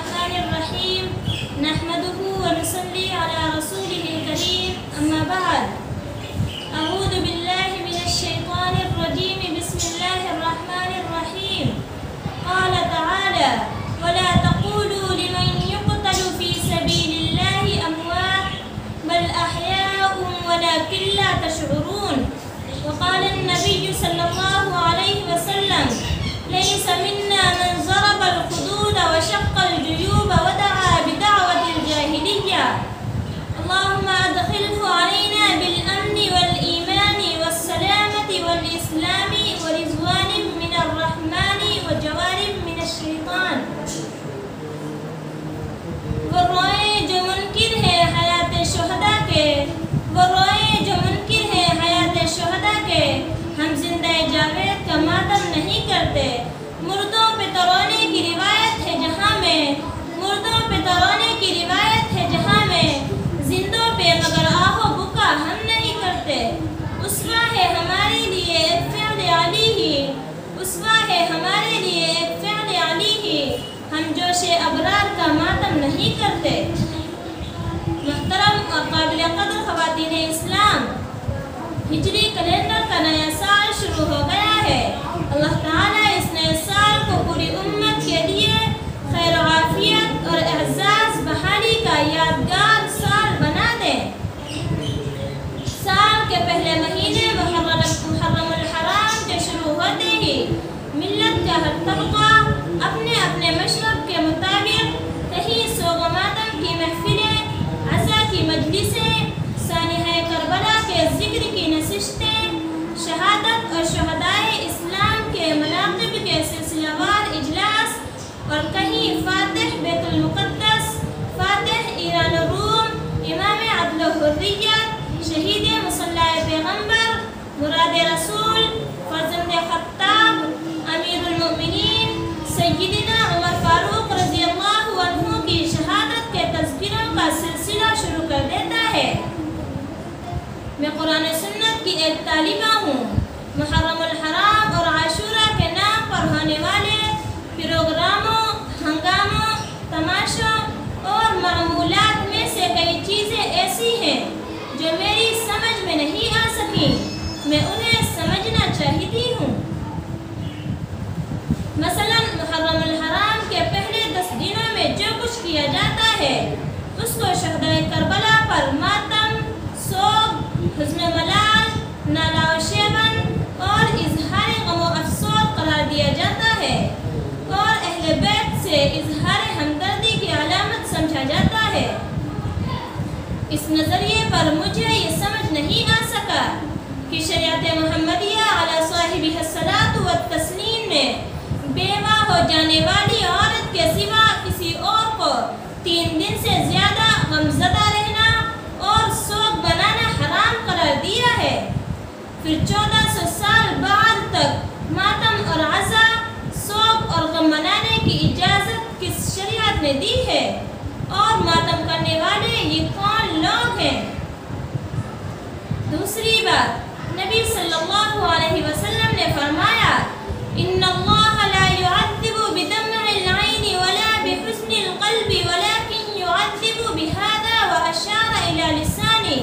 الرحمن الرحيم نحمده ونصلي على رسوله الكريم أما بعد أعوذ بالله من الشيطان الرجيم بسم الله الرحمن الرحيم قال تعالى ولا تقولوا لمن يقتل في سبيل الله أموات بل أحياء ولكن لا تشعرون وقال النبي صلى الله عليه وسلم ليس منا من ضرب الخدود وشق الجيوب ودعا بدعوة الجاهلية اللهم أدخله علينا بالأمن والإيمان والسلامة والإسلام ورضوان من الرحمن وجوار من الشيطان وہ روئے جو منکر ہے حیات شہداء کے وہ روئے جو منکر ہے حیات شہداء کے ہم زندہ جاوید کا ماتم نہیں کرتے مردوں پہ ترونے کی روایت ہے جہاں میں مردوں پہ ترونے کی روایت ہے جہاں میں زندوں پہ مگر آہو بکا ہم نہیں کرتے اسوہ ہے ہمارے لیے ایک فعل علی ہی اسوہ ہے ہمارے لیے ایک فعل علی ہی ہم جوش ابرار کا ماتم نہیں کرتے محترم اور قابل قدر خواتین اسلام ہجری کیلنڈر کا نیا سال شروع ہو گیا ہے اللہ تعالیٰ اس نئے سال کو پوری امت کے لیے خیر و عافیت اور اعزاز بحالی کا یادگار سال بنا دے سال کے پہلے مہینے محرم الحرام کے شروع ہوتے ہی ملت کا ہر طبقہ اپنے اپنے مشرب کے مطابق کہیں سوگ و ماتم کی محفلیں عزا کی مجلسیں سانحہ کربلا کے ذکر کی نشستیں شہادت اور شہدائے اسلام کے مناقب کے سلسلہ وار اجلاس اور کہیں فاتح بیت المقدس فاتح ایران و روم امام عدل و حریت شہید مصلی پیغمبر مراد رسول فرزند خطاب امیر المؤمنین سیدنا عمر فاروق رضی اللہ عنہ کی شہادت کے تذکروں کا سلسلہ شروع کر دیتا ہے میں قرآن و سنت کی ایک طالبہ ہوں محرم الحرام اور عاشورہ کے نام پر ہونے والے پروگراموں ہنگاموں تماشوں اور معمولات میں سے کئی چیزیں ایسی ہیں جو میری سمجھ میں نہیں آ سکیں میں انہیں سمجھنا چاہتی ہوں مثلا محرم الحرام کے پہلے 10 دنوں میں جو کچھ کیا جاتا ہے اس کو شہدائے کربلا پر ماتم سوگ حزن و ملال نالا و شیون اور اظہار غم و افسوس قرار دیا جاتا ہے اور اہل بیت سے اظہار ہمدردی کی علامت سمجھا جاتا ہے اس نظریے پر مجھے یہ سمجھ نہیں آ سکا کہ شریعت محمدیہ علی صاحبہ الصلاۃ والتسلیم میں بیوہ ہو جانے والی عورت کے سوا کسی اور کو 3 دن سے زیادہ غمزدہ رہنا اور سوگ بنانا حرام قرار دیا ہے پھر 1400 سال بعد تک ماتم اور عزا سوگ اور غم منانے کی اجازت کس شریعت نے دی ہے اور ماتم کرنے والے یہ کون لوگ ہیں دوسری بات نبی صلی اللہ علیہ وسلم نے فرمایا ان اللہ لا يعذب بدمع العین ولا بحزن القلب ولكن يعذب بهذا واشار الى لسانه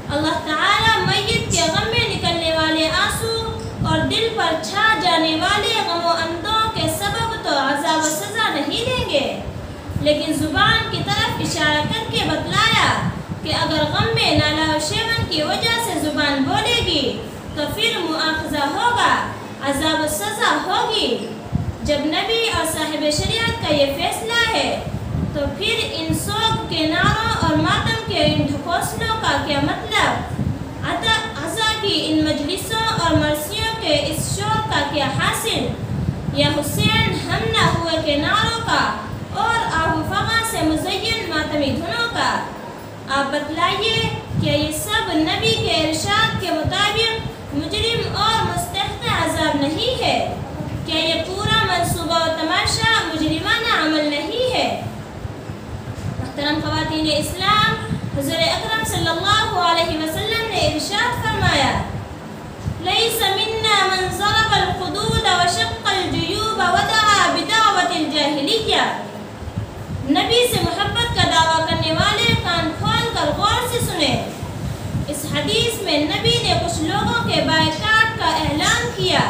اللہ تعالی میت کے غم میں نکلنے والے آنسو اور دل پر چھا جانے والے غم و اندوں کے سبب تو عذاب و سزا نہیں دیں گے لیکن زبان کی طرف اشارہ کر کے بتلایا کہ اگر غم میں نالا و شیون کی وجہ سے زبان بولے گی تو پھر مؤاخذہ ہوگا عذاب و سزا ہوگی جب نبی اور صاحب شریعت کا یہ فیصلہ ہے تو پھر ان سوگ کے نعروں اور ماتم کے ان ڈھکوسلوں کا کیا مطلب عزا کی ان مجلسوں اور مرثیوں کے اس شور کا کیا حاصل یا حسین ہم نہ ہوئے کے نعروں کا اور آہو فغاں سے مزین ماتمی دھنوں کا آپ بتلائیے کیا یہ سب نبی کے ارشاد کے مطابق مجرم اور مستحق عذاب نہیں ہے کیا یہ پورا منصوبہ و تماشا مجرمانہ عمل نہیں ہے محترم خواتین اسلام حضور اکرم صلی اللہ علیہ وسلم نے ارشاد فرمایا لیس منا من ضرب الخدود وشق الجیوب ودعا بدعوة الجاہلیہ حدیث میں نبی نے کچھ لوگوں کے بائیکاٹ کا اعلان کیا۔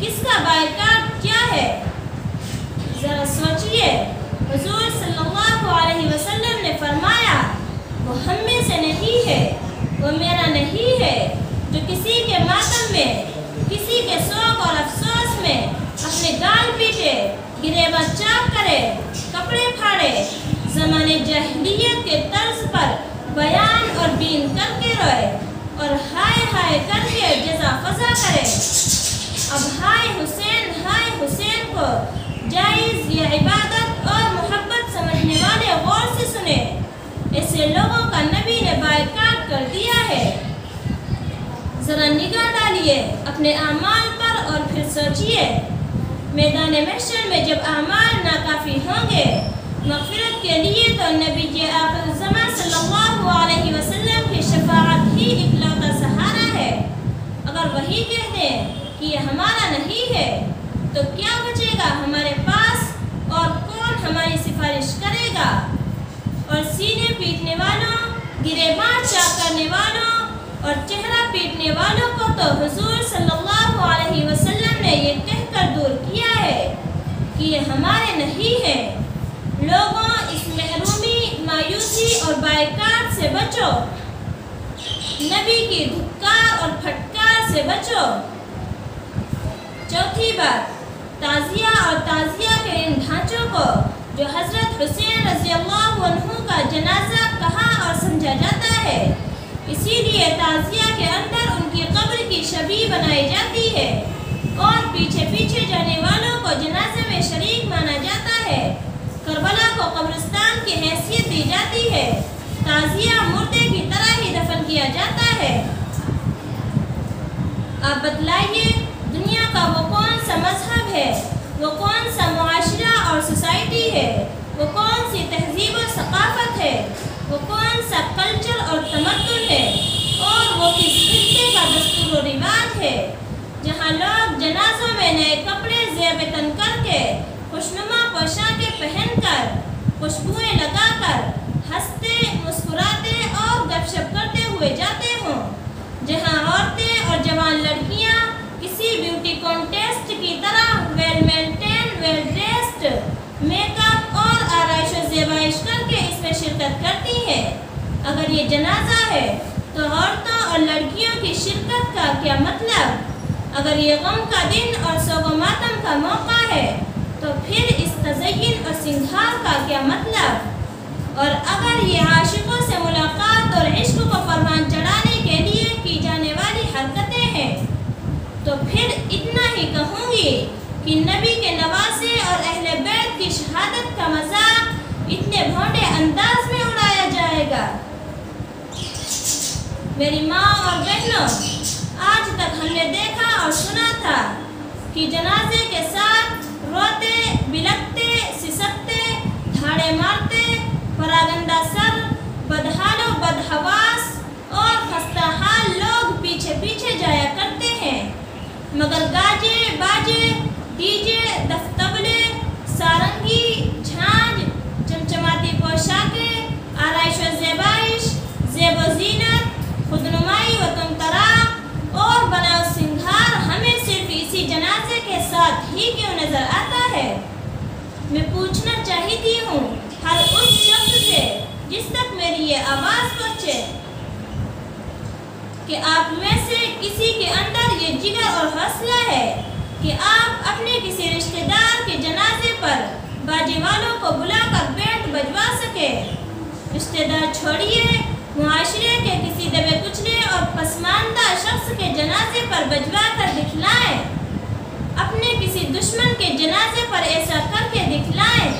کس کا بائیکاٹ کیا ہے؟ ذرا سوچئے۔ حضور صلی اللہ علیہ وسلم نے فرمایا وہ ہم میں سے نہیں ہے، وہ میرا نہیں ہے جو کسی کے ماتم میں، کسی کے سوگ اور افسوس میں اپنے گال پیٹے، گریباں چاک کرے، کپڑے پھاڑے، زمانے جاہلیت کے طرز پر بیان اور بین کر کے روئے اور ہائے ہائے کر کے جزا فضا کرے۔ اب ہائے حسین کو جائز یا عبادت اور محبت سمجھنے والے غور سے سنے۔ ایسے لوگوں کا نبی نے بائیکاٹ کر دیا ہے۔ ذرا نگاہ ڈالیے اپنے اعمال پر اور پھر سوچئے، میدان محشر میں جب اعمال ناکافی ہوں گے مغفرت کے لیے تو نبی آخر الزمان صلی اللہ علیہ وسلم کی شفاعت ہی اکلوتا سہارا ہے۔ اگر وہی کہہ دیں کہ یہ ہمارا نہیں ہے تو کیا بچے گا ہمارے پاس اور کون ہماری سفارش کرے گا؟ اور سینے پیٹنے والوں، گریباں چاک کرنے والوں اور چہرہ پیٹنے والوں کو تو حضور صلی اللہ علیہ وسلم نے یہ کہہ کر دور کیا ہے کہ یہ ہمارے نہیں ہیں۔ لوگوں اس محرومی، مایوسی اور بائیکاٹ سے بچو، نبی کی دھکار اور پھٹکار سے بچو۔ چوتھی بات، تعزیہ اور تعزیہ کے ان ڈھانچوں کو جو حضرت حسین رضی اللہ عنہ کا جنازہ کہا اور سمجھا جاتا ہے، اسی لیے تعزیہ کے اندر ان کی قبر کی شبیہ بنائی جاتی ہے اور پیچھے پیچھے جانے والوں کو جنازے میں شریک مانا جاتا ہے۔ کربلا کو قبرستان کی حیثیت دی جاتی ہے۔ تعزیہ مردے کی طرح ہی دفن کیا جاتا ہے۔ آپ بتلائیے، دنیا کا وہ کون سا مذہب ہے، وہ کون سا معاشرہ اور سوسائٹی ہے، وہ کون سی تہذیب و ثقافت ہے، وہ کون سا کلچر اور تمدن ہے اور وہ کس خطے کا دستور و رواج ہے جہاں لوگ جنازوں میں نئے کپڑے زیب تن کر کے، خوشنما پوشاکیں پہن کر، خوشبوئیں لگا کر، ہنستے مسکراتے اور گپ شپ کرتے ہوئے جاتے ہوں، جہاں عورتیں اور جوان لڑکیاں کسی بیوٹی کانٹیسٹ کی طرح well maintain, well dressed, make up اور آرائش و زیبائش کر کے اس میں شرکت کرتی ہیں۔ اگر یہ جنازہ ہے تو عورتوں اور لڑکیوں کی شرکت کا کیا مطلب؟ اگر یہ غم کا دن اور سوگ و ماتم کا موقع ہے تو پھر اس تزئین اور سنگھار کا کیا مطلب؟ اور اگر یہ عاشقوں سے ملاقات اور عشق کو پروان چڑھانے کے لیے کی جانے والی حرکتیں ہیں تو پھر اتنا ہی کہوں گی کہ نبی کے نواسے اور اہل بیت کی شہادت کا مذاق اتنے بھونڈے انداز میں اڑایا جائے گا۔ میری ماں اور بہنوں، آج تک ہم نے دیکھا اور سنا تھا کہ جنازے کے ساتھ روتے، بلکتے، سسکتے، دھاڑے مارتے، پراگندہ سر، بدحال و بدحواس اور خستہ حال لوگ پیچھے پیچھے جایا کرتے ہیں، مگر گاجے، باجے، ڈی جے، دفتبلے، سارنگی، جھانج، چمچماتی پوشاکیں، آرائش و زیبائش، زیب و زینت، خودنمائی و طمطراق اور بناؤ سنگھار ہمیں صرف اسی جنازے کے ساتھ ہی کیوں نظر آتا ہے؟ میں پوچھنا چاہتی ہوں ہر اس شخص سے جس تک میری یہ آواز پہنچے کہ آپ میں سے کسی کے اندر یہ جگر اور حوصلہ ہے کہ آپ اپنے کسی رشتہ دار کے جنازے پر باجے والوں کو بلا کر بینڈ بجوا سکے۔ رشتہ دار چھوڑیے، معاشرے کے کسی دبے کچلے اور پسماندہ شخص کے جنازے پر بجوا کر دکھلائیں، اپنے کسی دشمن کے جنازے پر ایسا کر کے دکھلائیں۔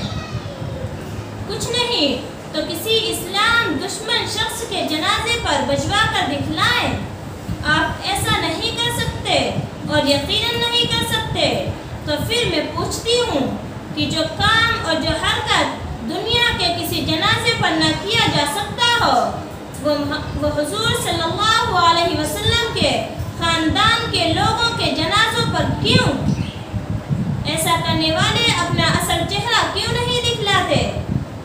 کچھ نہیں تو کسی اسلام دشمن شخص کے جنازے پر بجوا کر دکھلائیں۔ آپ ایسا نہیں کر سکتے اور یقیناً نہیں کر سکتے تو پھر میں پوچھتی ہوں کہ جو کام اور جو حرکت دنیا کے کسی جنازے پر نہ کیا جا سکتا ہو وہ حضور صلی اللہ علیہ وسلم کے خاندان کے لوگوں کے جنازوں پر کیوں؟ ایسا کرنے والے اپنا اصل چہرہ کیوں نہیں دکھلاتے؟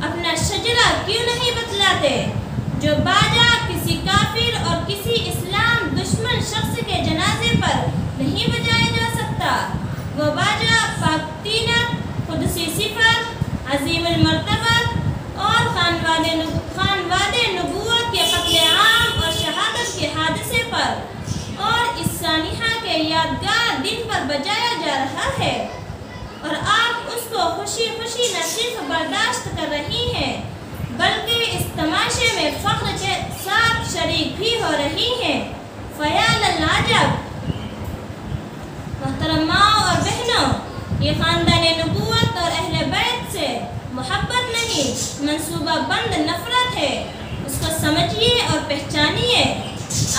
اپنا شجرہ کیوں نہیں بتلاتے؟ جو باجا کسی کافر اور کسی نہیں بجایا جا سکتا۔ وہ باجا پاکتینت، قدسی صفت، عظیم المرتبت اور خانواد نبوت کے قتل عام اور شہادت کے حادثے پر اور اس سانحہ کے یادگار دن پر بجایا جا رہا ہے، اور آپ اس کو خوشی خوشی نہ صرف برداشت کر رہی ہیں بلکہ اس تماشے میں فخر کے ساتھ شریک بھی ہو رہی ہیں۔ فیا للعجب! محترم ماں اور بہنوں، یہ خاندان نبوت اور اہل بیت سے محبت نہیں، منصوبہ بند نفرت ہے۔ اس کو سمجھیے اور پہچانیے۔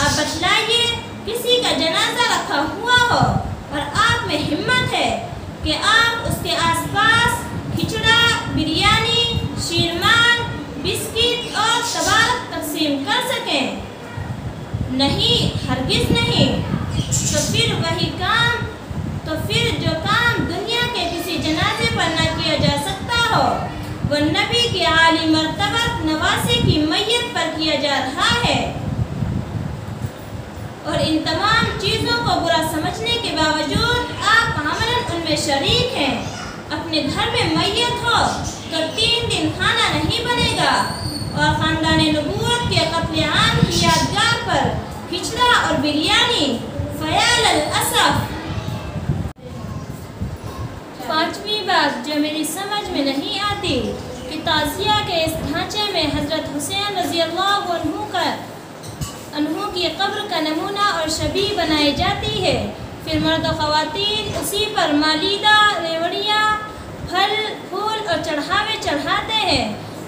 آپ بتلائیے، کسی کا جنازہ رکھا ہوا ہو اور آپ میں ہمت ہے کہ آپ اس کے آس پاس کھچڑا، بریانی، شیرمان، بسکٹ اور تبارک تقسیم کر سکیں؟ نہیں، ہرگز نہیں۔ تو پھر جو کام دنیا کے کسی جنازے پر نہ کیا جا سکتا ہو، وہ نبی کی عالی مرتبت نواسے کی میت پر کیا جا رہا ہے۔ اور ان تمام چیزوں کو برا سمجھنے کے باوجود آپ عملاً ان میں شریک ہیں۔ اپنے گھر میں میت ہو تو 3 دن کھانا نہیں بنے گا، اور خاندان نبوت کے قتل عام کی یادگار پر کھچڑا اور بریانی۔ فیا للاسف! 5ویں بات جو میری سمجھ میں نہیں آتی کہ تعزیہ کے اس ڈھانچے میں حضرت حسین رضی اللہ عنہ کی قبر کا نمونہ اور شبیہ بنائی جاتی ہے، پھر مرد و خواتین اسی پر مالیدہ، ریوڑیاں، پھل پھول اور چڑھاوے چڑھاتے ہیں،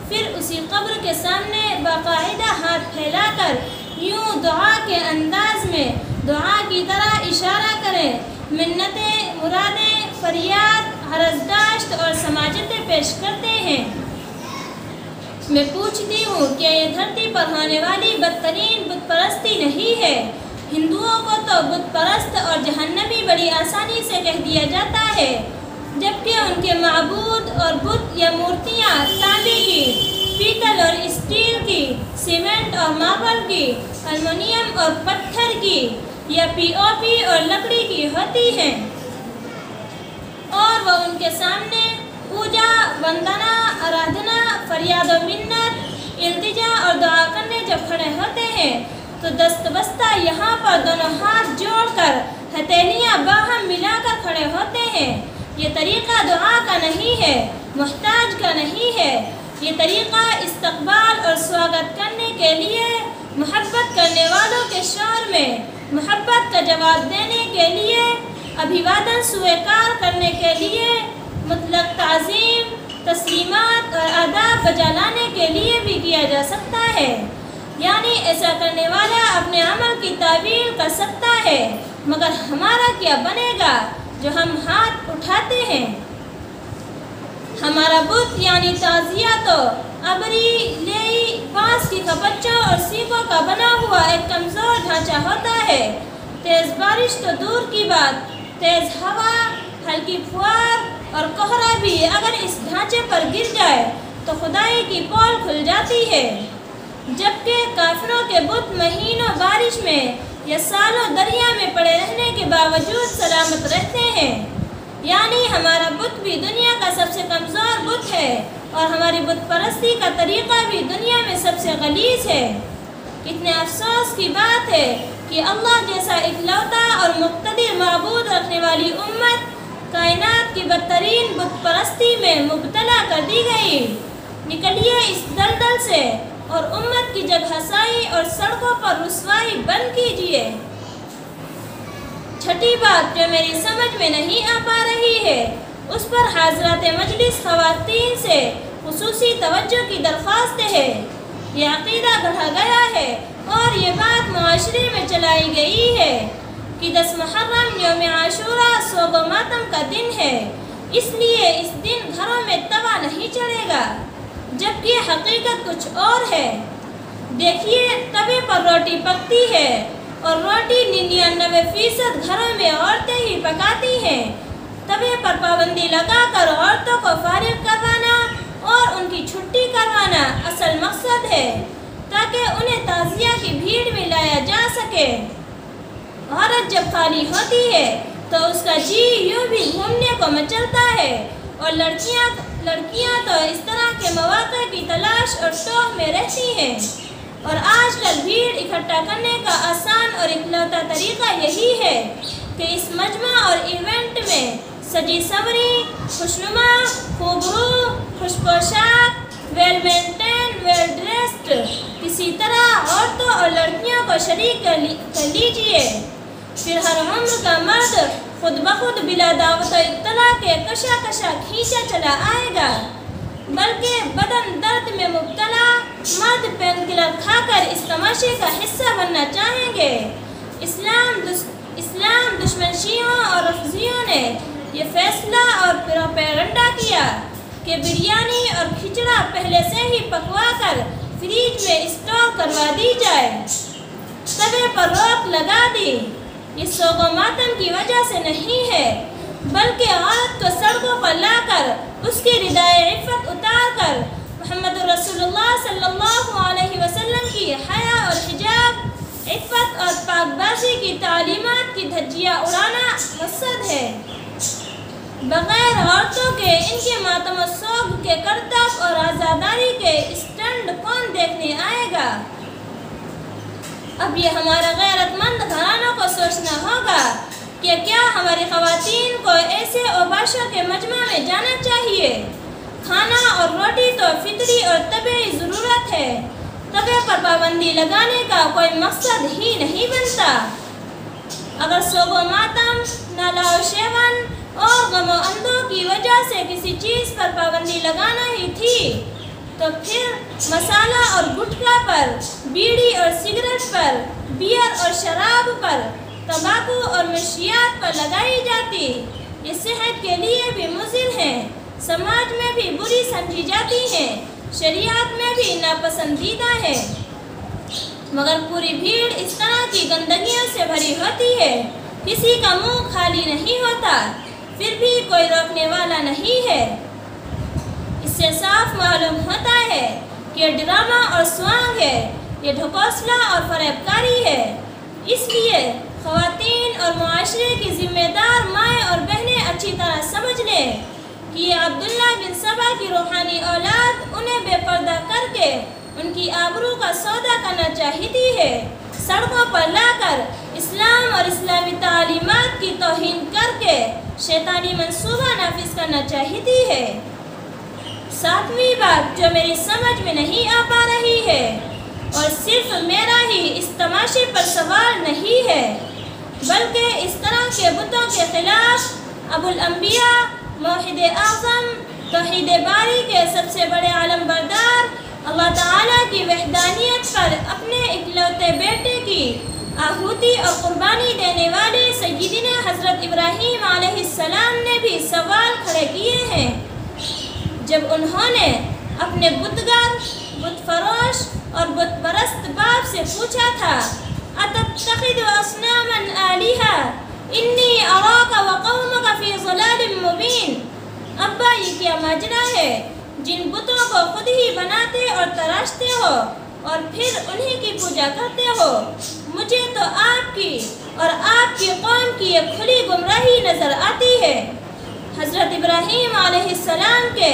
پھر اسی قبر کے سامنے باقاعدہ ہاتھ پھیلا کر یوں دعا کے انداز میں دعا کی طرح اشارہ کریں، منتیں، مرادیں، فریاد، عرضداشت اور سماجتیں پیش کرتے ہیں۔ میں پوچھتی ہوں، کیا یہ دھرتی پر ہونے والی بدترین بت پرستی نہیں ہے؟ ہندوؤں کو تو بت پرست اور جہنمی بڑی آسانی سے کہہ دیا جاتا ہے، جبکہ ان کے معبود اور بت یا مورتیاں تانبے کی، پیتل اور اسٹیل کی، سیمنٹ اور ماربل کی، المونیم اور پتھر کی، یا پی او پی اور لکڑی کی ہوتی ہیں، اور وہ ان کے سامنے پوجا، وندنا، آرادھنا، فریاد و منت، التجا اور دعا کرنے جب کھڑے ہوتے ہیں تو دست بستہ یہاں پر دونوں ہاتھ جوڑ کر ہتھیلیاں باہم ملا کر کھڑے ہوتے ہیں۔ یہ طریقہ دعا کا نہیں ہے، محتاج کا نہیں ہے، یہ طریقہ استقبال اور سواگت کرنے کے لیے، محبت کرنے والوں کے شور میں محبت کا جواب دینے کے لیے، ابھیوادن سویکار کرنے کے لیے، مطلق تعظیم، تسلیمات اور آداب بجا لانے کے لیے بھی کیا جا سکتا ہے۔ یعنی ایسا کرنے والا اپنے عمل کی تعویل کر سکتا ہے، مگر ہمارا کیا بنے گا جو ہم ہاتھ اٹھاتے ہیں؟ ہمارا بت یعنی تعزیہ تو ابری، لیئی، بانس کی کپچوں اور سیکوں کا بنا ہوا ایک کمزور ڈھانچہ ہوتا ہے۔ تیز بارش تو دور کی بات، تیز ہوا، ہلکی پھوار اور کوہرا بھی اگر اس ڈھانچے پر گر جائے تو خدائی کی پول کھل جاتی ہے، جبکہ کافروں کے بت مہینوں بارش میں یا سالوں دریا میں پڑے رہنے کے باوجود سلامت رہتے ہیں۔ یعنی ہمارا بت بھی دنیا کا سب سے کمزور بت ہے، اور ہماری بت پرستی کا طریقہ بھی دنیا میں سب سے غلیظ ہے۔ کتنے افسوس کی بات ہے کہ اللہ جیسا اکلوتا اور مقتدر معبود رکھنے والی امت کائنات کی بدترین بت پرستی میں مبتلا کر دی گئی۔ نکلیے اس دلدل سے اور امت کی جگہ سائی اور سڑکوں پر رسوائی بند کیجیے۔ چھٹی بات جو میری سمجھ میں نہیں آ پا رہی ہے، اس پر حاضرات مجلس خواتین سے خصوصی توجہ کی درخواست ہے۔ یہ عقیدہ گڑھا گیا ہے اور یہ بات معاشرے میں چلائی گئی ہے کہ 10 محرم یوم عاشوراء سوگ و ماتم کا دن ہے، اس لیے اس دن گھروں میں توا نہیں چڑھے گا، جبکہ حقیقت کچھ اور ہے۔ دیکھیے، توے پر روٹی پکتی ہے اور روٹی 99% گھروں میں عورتیں ہی پکاتی ہیں۔ توے پر پابندی لگا کر عورتوں کو فارغ کروانا اور ان کی چھٹی کروانا اصل مقصد ہے، تاکہ انہیں تعزیہ کی بھیڑ میں لایا جا سکے۔ عورت جب خالی ہوتی ہے تو اس کا جی یوں بھی گھومنے کو مچلتا ہے، اور لڑکیاں تو اس طرح کے مواقع کی تلاش اور شوق میں رہتی ہیں۔ اور آج کل بھیڑ اکٹھا کرنے کا آسان اور اکلوتا طریقہ یہی ہے کہ اس مجمع اور ایونٹ میں سجی سوری، خوشنما، خوبرو، خوش پوشاک، ویل مینٹین، ویل ڈریسڈ کسی طرح عورتوں اور لڑکیوں کو شریک کر لیجئے۔ پھر ہر عمر کا مرد خود بخود بلا دعوت و اطلاع کے کشا کھینچا چلا آئے گا، بلکہ بدن درد میں مبتلا مرد پین کلر کھا کر اس تماشے کا حصہ بننا چاہیں گے۔ اسلام دشمن شیعوں اور رفضیوں نے یہ فیصلہ اور پروپیگنڈا کیا کہ بریانی اور کھچڑا پہلے سے ہی پکوا کر فریج میں اسٹور کروا دی جائے، توے پر روک لگا دی۔ یہ سوگ و ماتم کی وجہ سے نہیں ہے، بلکہ عورت کو سڑکوں پر لا کر اس کی ردائے عفت اتار کر محمد رسول اللہ صلی اللہ علیہ وسلم کی حیا اور حجاب، عفت اور پاک بازی کی تعلیمات کی دھجیاں اڑانا مقصد ہے۔ بغیر عورتوں کے ان کے ماتم و سوگ کے کرتب اور آزاداری کے اسٹینڈ کون دیکھنے آئے گا؟ اب یہ ہمارا غیرت مند گھرانوں کو سوچنا ہوگا کہ کیا ہماری خواتین کو ایسے اوباشوں کے مجمع میں جانا چاہیے؟ کھانا اور روٹی تو فطری اور طبعی ضرورت ہے، طبع پر پابندی لگانے کا کوئی مقصد ہی نہیں بنتا۔ اگر سوگ و ماتم، نالا و شیون اور غم و اندوہ کی وجہ سے کسی چیز پر پابندی لگانا ہی تھی تو پھر مسالہ اور گٹکا پر، بیڑی اور سگریٹ پر، بیئر اور شراب پر، تمباکو اور منشیات پر لگائی جاتی۔ یہ صحت کے لیے بھی مضر ہیں، سماج میں بھی بری سمجھی جاتی ہیں، شریعت میں بھی ناپسندیدہ ہے، مگر پوری بھیڑ اس طرح کی گندگیوں سے بھری ہوتی ہے، کسی کا منہ خالی نہیں ہوتا، پھر بھی کوئی روکنے والا نہیں ہے۔ اس سے صاف معلوم ہوتا ہے کہ یہ ڈرامہ اور سوانگ ہے، یہ ڈھکوسلا اور فریب کاری ہے۔ اس لیے خواتین اور معاشرے کی ذمہ دار مائیں اور بہنیں اچھی طرح سمجھ لیں کہ یہ عبداللہ بن سبا کی روحانی اولاد انہیں بے پردہ کر کے ان کی آبرو کا سودا کرنا چاہتی ہے، سڑکوں پر لا کر اسلام اور اسلامی تعلیمات کی توہین کر کے شیطانی منصوبہ نافذ کرنا چاہتی ہے۔ ساتویں بات جو میری سمجھ میں نہیں آ پا رہی ہے، اور صرف میرا ہی اس تماشے پر سوال نہیں ہے، بلکہ اس طرح کے بتوں کے خلاف ابو الانبیاء، موحد اعظم، توحید باری کے سب سے بڑے علم بردار، اللہ تعالیٰ کی وحدانیت پر اپنے اکلوتے بیٹے کی آہوتی اور قربانی دینے والے سیدنا حضرت ابراہیم علیہ السلام نے بھی سوال کھڑے کیے ہیں، جب انہوں نے اپنے بتگر، بت فروش اور بت پرست باپ سے پوچھا تھا اتتخذ اصناما آلہہ انی اراک وقومک فی ضلال مبین، ابا یہ کیا ماجرا ہے، جن بتوں کو خود ہی بناتے اور تراشتے ہو اور پھر انہی کی پوجا کرتے ہو، مجھے تو آپ کی اور آپ کی قوم کی یہ کھلی گمراہی نظر آتی ہے۔ حضرت ابراہیم علیہ السلام کے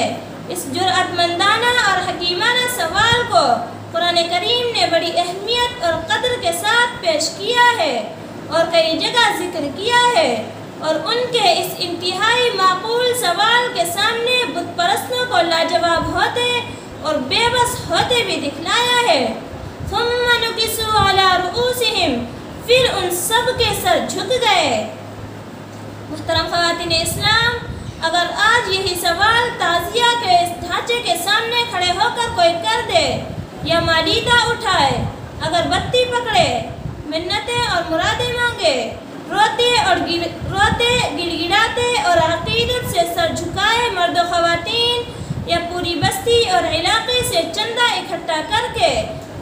اس جرأت مندانہ اور حکیمانہ سوال کو قرآن کریم نے بڑی اہمیت اور قدر کے ساتھ پیش کیا ہے اور کئی جگہ ذکر کیا ہے، اور ان کے اس انتہائی معقول سوال کے سامنے بت پرستوں کو لاجواب ہوتے اور بے بس ہوتے بھی دکھلایا ہے۔ ثم نکسوا علی رؤوسہم، پھر ان سب کے سر جھک گئے۔ محترم خواتین اسلام، اگر آج یہی سوال تعزیہ کے اس ڈھانچے کے سامنے کھڑے ہو کر کوئی کر دے یا مالیدہ اٹھائے، اگر بتی پکڑے، منتیں اور مرادیں مانگے، روتے گڑ گڑاتے اور عقیدت سے سر جھکائے مرد و خواتین، یا پوری بستی اور علاقے سے چندہ اکٹھا کر کے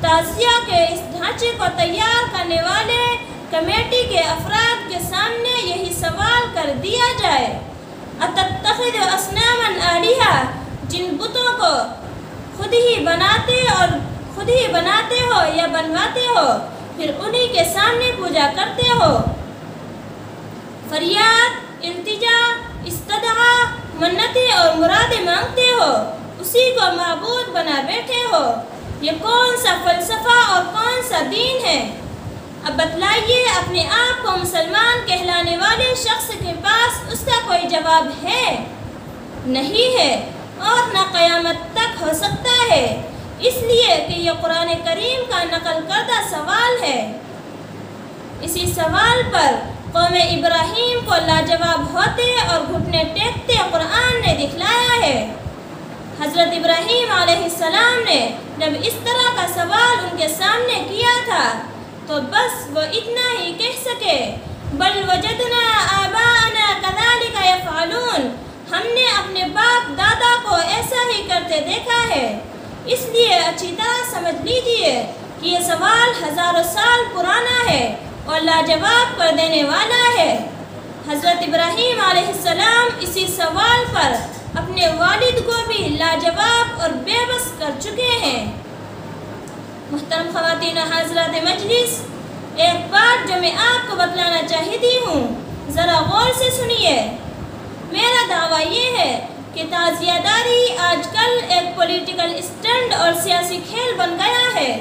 تعزیہ کے اس ڈھانچے کو تیار کرنے والے کمیٹی کے افراد کے سامنے یہی سوال کر دیا جائے اتتخذ اصناما آلہہ، جن بتوں کو خود ہی بناتے ہو یا بنواتے ہو، پھر انہی کے سامنے پوجا کرتے ہو، فریاد، التجا، استدعا، منتیں اور مرادیں مانگتے ہو، اسی کو معبود بنا بیٹھے ہو۔ یہ کون سا فلسفہ اور کون سا دین ہے؟ اب بتلائیے، اپنے آپ کو مسلمان کہلانے والے شخص کے پاس اس کا کوئی جواب ہے؟ نہیں ہے، اور نہ قیامت تک ہو سکتا ہے، اس لیے کہ یہ قرآن کریم کا نقل کردہ سوال ہے۔ اسی سوال پر قوم ابراہیم کو لاجواب ہوتے اور گھٹنے ٹیکتے قرآن نے دکھلایا ہے۔ حضرت ابراہیم علیہ السلام نے جب اس طرح کا سوال ان کے سامنے کیا تھا تو بس وہ اتنا ہی کہہ سکے، بل وجدنا آباءنا کذالک یفعلون، ہم نے اپنے باپ دادا کو ایسا ہی کرتے دیکھا ہے۔ اس لیے اچھی طرح سمجھ لیجئے کہ یہ سوال ہزاروں سال پرانا ہے اور لاجواب کر دینے والا ہے۔ حضرت ابراہیم علیہ السلام اسی سوال پر اپنے والد کو بھی لاجواب اور بے بس کر چکے ہیں۔ محترم خواتین و حضرات مجلس، ایک بات جو میں آپ کو بتلانا چاہتی ہوں، ذرا غور سے سنیے۔ میرا دعویٰ یہ ہے کہ تعزیہ داری آج کل ایک پولیٹیکل اسٹنٹ اور سیاسی کھیل بن گیا ہے۔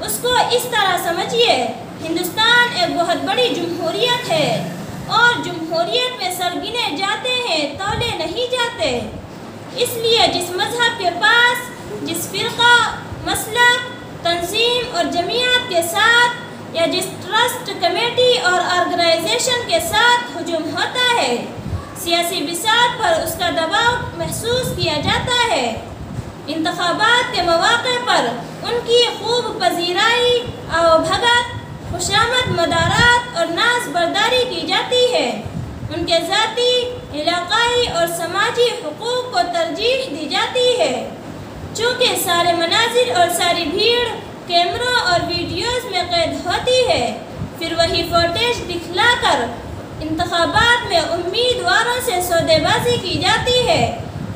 اس کو اس طرح سمجھیے، ہندوستان ایک بہت بڑی جمہوریت ہے اور جمہوریت میں سر گنے جاتے ہیں، تولے نہیں جاتے۔ اس لیے جس مذہب کے پاس، جس فرقہ، مسلک، تنظیم اور جمعیت کے ساتھ یا جس ٹرسٹ، کمیٹی اور آرگنائزیشن کے ساتھ ہجوم ہوتا ہے، سیاسی بساط پر اس کا دباؤ محسوس کیا جاتا ہے، انتخابات کے مواقع پر ان کی خوب پذیرائی، آؤ بھگت، خوشامد مدارات اور ناز برداری کی جاتی ہے، ان کے ذاتی، علاقائی اور سماجی حقوق کو ترجیح دی جاتی ہے۔ چونکہ سارے مناظر اور ساری بھیڑ کیمروں اور ویڈیوز میں قید ہوتی ہے، پھر وہی فوٹیج دکھلا کر انتخابات میں امیدواروں سے سودے بازی کی جاتی ہے،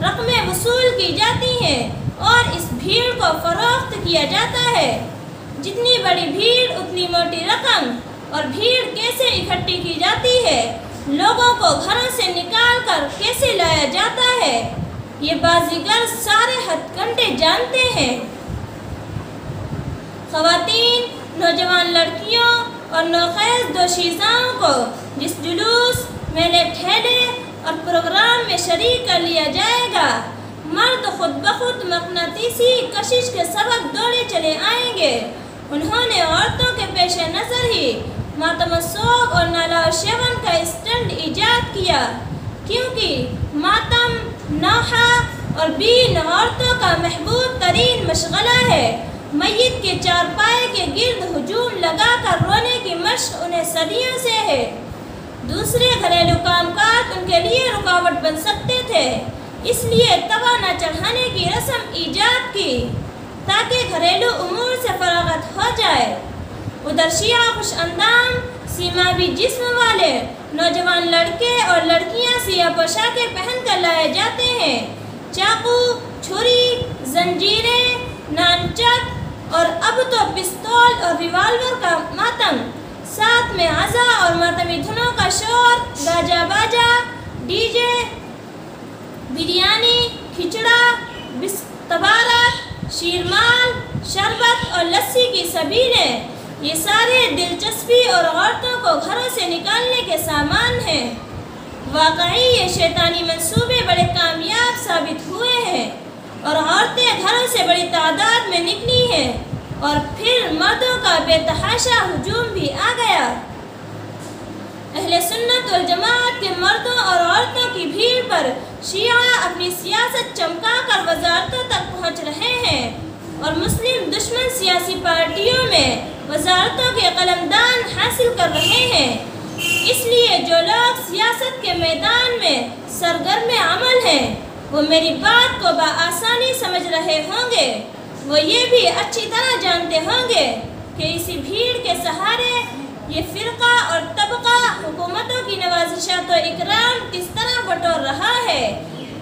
رقمیں وصول کی جاتی ہیں اور اس بھیڑ کو فروخت کیا جاتا ہے۔ جتنی بڑی بھیڑ اتنی موٹی رقم، اور بھیڑ کیسے اکٹھی کی جاتی ہے، لوگوں کو گھروں سے نکال کر کیسے لایا جاتا ہے، یہ بازیگر سارے ہتھ کنڈے جانتے ہیں۔ خواتین، نوجوان لڑکیوں اور نوخیز دوشیزاؤں کو جس جلوس، میلے ٹھیلے اور پروگرام میں شریک کر لیا جائے گا، مرد خود بخود مقناطیسی کشش کے سبب دوڑے چلے آئیں گے۔ انہوں نے عورتوں کے پیش نظر ہی ماتم السوگ اور نالا و شیون کا اسٹنٹ ایجاد کیا، کیونکہ ماتم، نوحہ اور بین عورتوں کا محبوب ترین مشغلہ ہے۔ میت کے چارپائے کے گرد ہجوم لگا کر رونے کی مشق انہیں صدیوں سے ہے۔ دوسرے گھریلو کام کاج ان کے لیے رکاوٹ بن سکتے تھے، اس لیے توا نہ چڑھانے کی رسم ایجاد کی تاکہ گھریلو امور سے فراغت ہو جائے۔ ادھر شیعہ خوش اندام، سیمابی جسم والے نوجوان لڑکے اور لڑکیاں سیاہ پوشاکیں پہن کر لائے جاتے ہیں، چاقو، چھری، زنجیریں، نانچک اور اب تو پستول اور ریوالور کا ماتم، ساتھ میں عزا اور ماتمی دھنوں کا شور، گاجا باجا، ڈی جے، بریانی، کھچڑا، تبارک، شیرمال، شربت اور لسی کی سبیلیں، یہ سارے دلچسپی اور عورتوں کو گھروں سے نکالنے کے سامان ہیں۔ واقعی یہ شیطانی منصوبے بڑے کامیاب ثابت ہوئے ہیں اور عورتیں گھروں سے بڑی تعداد میں نکلی ہیں، اور پھر مردوں کا بے تحاشا ہجوم بھی آ گیا۔ اہل سنت والجماعت کے مردوں اور عورتوں کی بھیڑ پر شیعہ اپنی سیاست چمکا کر وزارتوں تک پہنچ رہے ہیں، اور مسلم دشمن سیاسی پارٹیوں میں وزارتوں کے قلمدان حاصل کر رہے ہیں۔ اس لیے جو لوگ سیاست کے میدان میں سرگرم عمل ہیں، وہ میری بات کو بآسانی سمجھ رہے ہوں گے۔ وہ یہ بھی اچھی طرح جانتے ہوں گے کہ اسی بھیڑ کے سہارے یہ فرقہ اور طبقہ حکومتوں کی نوازشات و اکرام کس طرح بٹور رہا ہے۔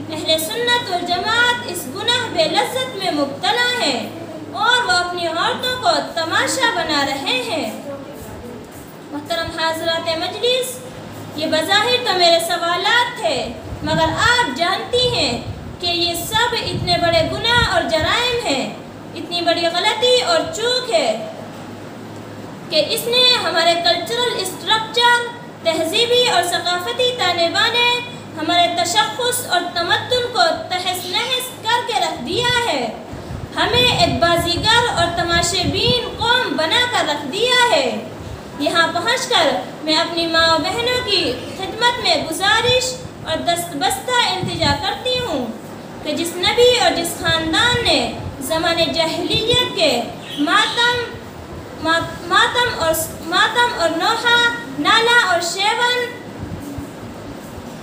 اہل سنت والجماعت اس گناہ بے لذت میں مبتلا ہیں اور وہ اپنی عورتوں کو تماشا بنا رہے ہیں۔ محترم حاضرات مجلس، یہ بظاہر تو میرے سوالات تھے، مگر آپ جانتی ہیں کہ یہ سب اتنے بڑے گناہ اور جرائم ہیں، اتنی بڑی غلطی اور چوک ہے کہ اس نے ہمارے کلچرل اسٹرکچر، تہذیبی اور ثقافتی تانے بانے، ہمارے تشخص اور تمدن کو تہس نہس کر کے رکھ دیا ہے، ہمیں ایک بازیگر اور تماشے بین قوم بنا کر رکھ دیا ہے۔ یہاں پہنچ کر میں اپنی ماں و بہنوں کی خدمت میں گزارش اور دستبستہ التجا کرتی ہوں کہ جس نبی اور جس خاندان نے زمانے جاہلیت کے ماتم اور نالہ اور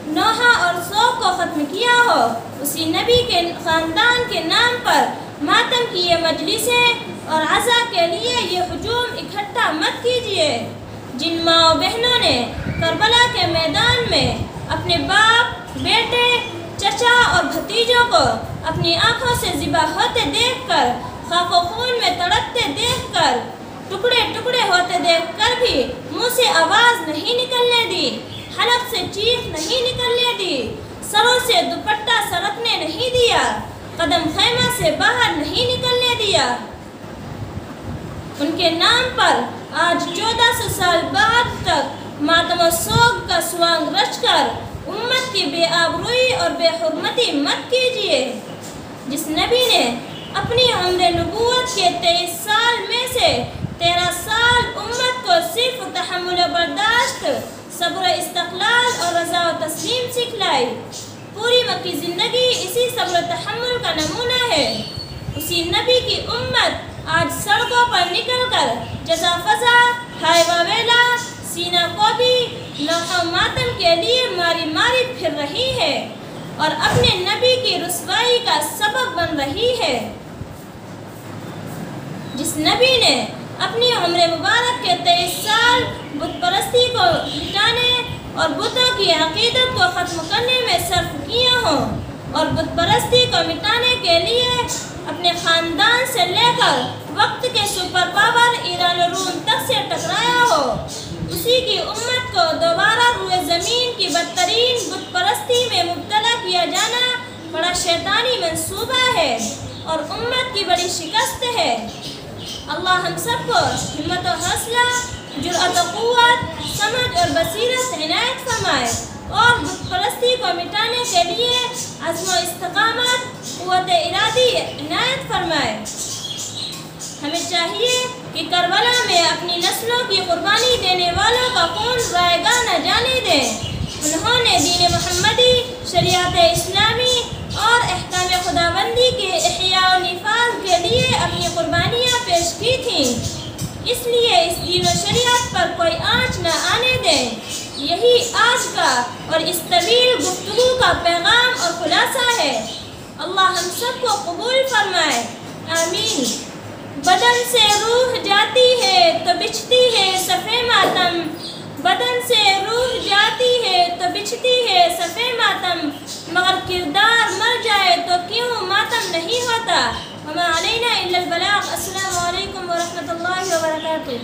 نوحہ اور سوگ کو ختم کیا ہو، اسی نبی کے خاندان کے نام پر ماتم کی یہ مجلسیں اور عزا کے لیے یہ ہجوم اکٹھا مت کیجیے۔ جن ماں و بہنوں نے کربلا کے میدان میں اپنے باپ، بیٹے، چچا اور بھتیجوں کو اپنی آنکھوں سے ذبح ہوتے دیکھ کر، خاک و خون میں تڑپتے دیکھ کر، ٹکڑے ٹکڑے ہوتے دیکھ کر بھی منہ سے آواز نہیں نکلنے دی، حلق سے چیخ نہیں نکلنے دی، سروں سے دوپٹہ سرکنے نہیں دیا، قدم خیمہ سے باہر نہیں نکلنے دیا، ان کے نام پر آج 1400 سال بعد تک ماتم و سوگ کا سوانگ رچ کر امت کی بے آبروئی اور بے حرمتی مت کیجیے۔ جس نبی نے اپنی عمر نبوت کے 23 سال میں سے 13 سال امت کو صرف تحمل و برداشت، صبر و استقلال اور رضا و تسلیم سکھلائی، پوری مکی زندگی اسی صبر و تحمل کا نمونہ ہے، اسی نبی کی امت آج سڑکوں پر نکل کر جزا فضا، ہائے واویلا، سینہ کوبی، لوح و ماتم کے لیے ماری ماری پھر رہی ہے اور اپنے نبی کی رسوائی کا سبب بن رہی ہے۔ جس نبی نے اپنی عمر مبارک کے 23 سال بت پرستی کو مٹانے اور بتوں کی عقیدت کو ختم کرنے میں صرف کیے ہوں اور بت پرستی کو مٹانے کے لیے اپنے خاندان سے لے کر وقت کے سپر پاور ایران و روم تک سے ٹکرایا ہو، اسی کی امت کو دوبارہ روئے زمین کی بدترین بت پرستی میں مبتلا کیا جانا بڑا شیطانی منصوبہ ہے اور امت کی بڑی شکست ہے۔ اللہ ہم سب کو ہمت و حوصلہ، جرأت و قوت، سمجھ اور بصیرت عنایت فرمائے اور بت پرستی کو مٹانے کے لیے عزم و استقامت، قوت ارادی عنایت فرمائے۔ ہمیں چاہیے کہ کربلا میں اپنی نسلوں کی قربانی دینے والوں کا خون رائے گاہ نہ جانے دیں۔ انہوں نے دین محمدی، شریعت اسلامی اور احکام خداوندی کے احیاء و نفاذ کے لیے اپنی قربانیاں پیش کی تھیں، اس لیے اس دین و شریعت پر کوئی آنچ نہ آنے دیں۔ یہی آج کا اور اس طویل گفتگو کا پیغام اور خلاصہ ہے۔ اللہ ہم سب کو قبول فرمائے، آمین۔ بدن سے روح جاتی ہے تو بچھتی ہے صفِ ماتم، بدن سے روح جاتی ہے تو بچھتی ہے صفِ ماتم، مگر کردار مر جائے تو کیوں ماتم نہیں ہوتا؟ وما علینا الا البلاغ۔ السلام علیکم ورحمۃ اللہ وبرکاتہ۔